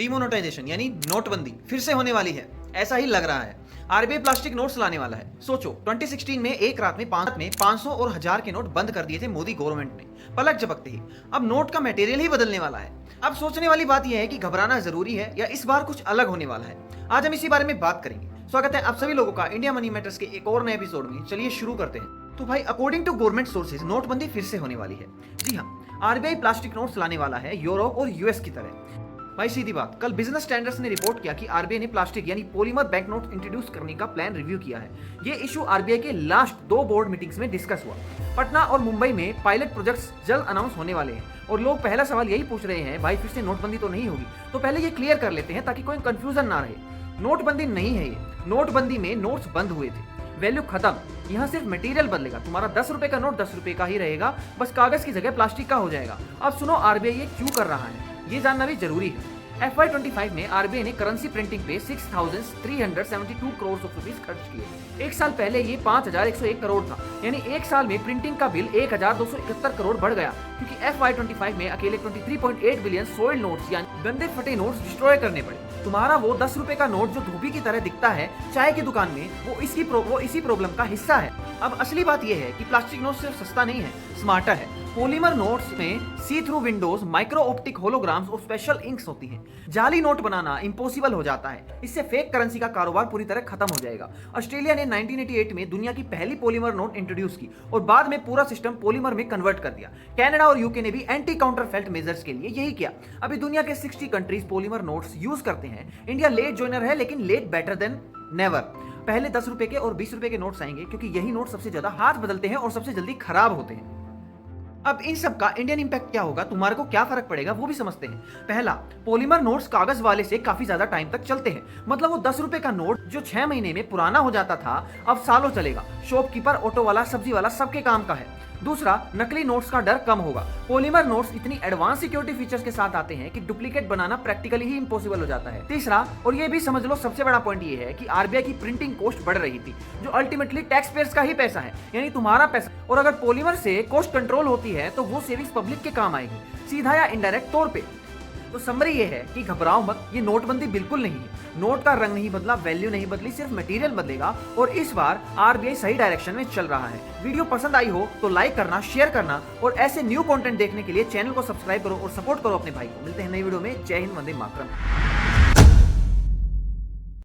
Demonetisation यानी नोटबंदी फिर से होने वाली है, ऐसा ही लग रहा है। आरबीआई प्लास्टिक नोट्स लाने वाला है। सोचो 2016 में एक रात में 500 और 1000 के नोट बंद कर दिए थे मोदी गवर्नमेंट ने, पलक झपकते ही। अब नोट का मटेरियल ही बदलने वाला है। अब सोचने वाली बात यह है कि घबराना जरूरी है या इस बार कुछ अलग होने वाला है। आज हम इसी बारे में बात करेंगे। स्वागत है आप सभी लोगों का इंडिया मनी मैटर्स के एक और नए एपिसोड में। चलिए शुरू करते हैं। तो भाई अकॉर्डिंग टू गवर्नमेंट सोर्सेज नोटबंदी फिर से होने वाली है। जी हाँ, आरबीआई प्लास्टिक नोट्स लाने वाला है यूरोप और यूएस की तरह। भाई सीधी बात, कल बिजनेस स्टैंडर्ड्स ने रिपोर्ट किया कि आरबीआई ने प्लास्टिक यानी पॉलीमर बैंक नोट इंट्रोड्यूस करने का प्लान रिव्यू किया है। ये इशू आरबीआई के लास्ट 2 बोर्ड मीटिंग्स में डिस्कस हुआ। पटना और मुंबई में पायलट प्रोजेक्ट्स जल्द अनाउंस होने वाले हैं और लोग पहला सवाल यही पूछ रहे हैं, भाई फिर से नोटबंदी तो नहीं होगी? तो पहले ये क्लियर कर लेते हैं ताकि कोई कंफ्यूजन ना रहे। नोटबंदी नहीं है ये। नोटबंदी में नोट्स बंद हुए थे, वैल्यू खत्म। यहाँ सिर्फ मटेरियल बदलेगा। तुम्हारा 10 रुपए का नोट 10 रुपए का ही रहेगा, बस कागज की जगह प्लास्टिक का हो जाएगा। अब सुनो आरबीआई ये क्यों कर रहा है, ये जानना भी जरूरी है। FY25 में आरबीआई ने करेंसी प्रिंटिंग पे 6,372 करोड़ रुपीस खर्च किए। एक साल पहले ये 5,101 करोड़ था, यानी एक साल में प्रिंटिंग का बिल 1,271 करोड़ बढ़ गया, क्योंकि FY25 में अकेले 23.8 बिलियन सोल्ड नोट्स यानी गंदे फटे नोट्स डिस्ट्रॉय करने पड़े। तुम्हारा वो 10 रुपए का नोट जो धोबी की तरह दिखता है चाय की दुकान में, वो इसी प्रॉब्लम का हिस्सा है। अब असली बात यह है कि प्लास्टिक नोट सिर्फ सस्ता नहीं है, स्मार्टर है। पॉलीमर नोट्स में see through windows, micro optic holograms और स्पेशल इंक्स होती हैं। जाली नोट बनाना इम्पॉसिबल हो जाता है। इससे फेक करेंसी का कारोबार पूरी तरह खत्म हो जाएगा। ऑस्ट्रेलिया ने 1988 में दुनिया की पहली पॉलीमर नोट इंट्रोड्यूस की और बाद में पूरा सिस्टम पॉलीमर में कन्वर्ट कर दिया। कनाडा और यूके ने भी एंटी काउंटरफेल्ट मेजर्स के लिए यही किया। अभी दुनिया के 60 कंट्रीज पॉलीमर नोट्स यूज करते हैं। इंडिया लेट ज्वाइनर है, लेकिन लेट बेटर देन नेवर। पहले 10 रुपए के और 20 रुपए के नोट्स आएंगे, क्योंकि यही नोट सबसे ज्यादा हाथ बदलते हैं और सबसे जल्दी खराब होते हैं। अब इन सब का इंडियन इंपैक्ट क्या होगा, तुम्हारे को क्या फर्क पड़ेगा, वो भी समझते हैं। पहला, पॉलीमर नोट्स कागज वाले से काफी ज्यादा टाइम तक चलते हैं। मतलब वो 10 रुपए का नोट जो 6 महीने में पुराना हो जाता था, अब सालों चलेगा। शॉपकीपर, ऑटो वाला, सब्जी वाला, सबके काम का है। दूसरा, नकली नोट्स का डर कम होगा। पॉलीमर नोट्स इतनी एडवांस सिक्योरिटी फीचर्स के साथ आते हैं कि डुप्लीकेट बनाना प्रैक्टिकली ही इम्पॉसिबल हो जाता है। तीसरा, और ये भी समझ लो सबसे बड़ा पॉइंट ये है कि आरबीआई की प्रिंटिंग कॉस्ट बढ़ रही थी, जो अल्टीमेटली टैक्स पेयर्स का ही पैसा है, यानी तुम्हारा पैसा। और अगर पॉलीमर से कॉस्ट कंट्रोल होती है तो वो सेविंग्स पब्लिक के काम आएगी, सीधा या इनडायरेक्ट तौर पे। तो समरी ये है कि घबराओ मत, ये नोटबंदी बिल्कुल नहीं है। नोट का रंग नहीं बदला, वैल्यू नहीं बदली, सिर्फ मटेरियल बदलेगा। और इस बार आरबीआई सही डायरेक्शन में चल रहा है। वीडियो पसंद आई हो तो लाइक करना, शेयर करना और ऐसे न्यू कंटेंट देखने के लिए चैनल को सब्सक्राइब करो और सपोर्ट करो अपने भाई को। मिलते हैं नई वीडियो में। जय हिंद, वंदे मातरम।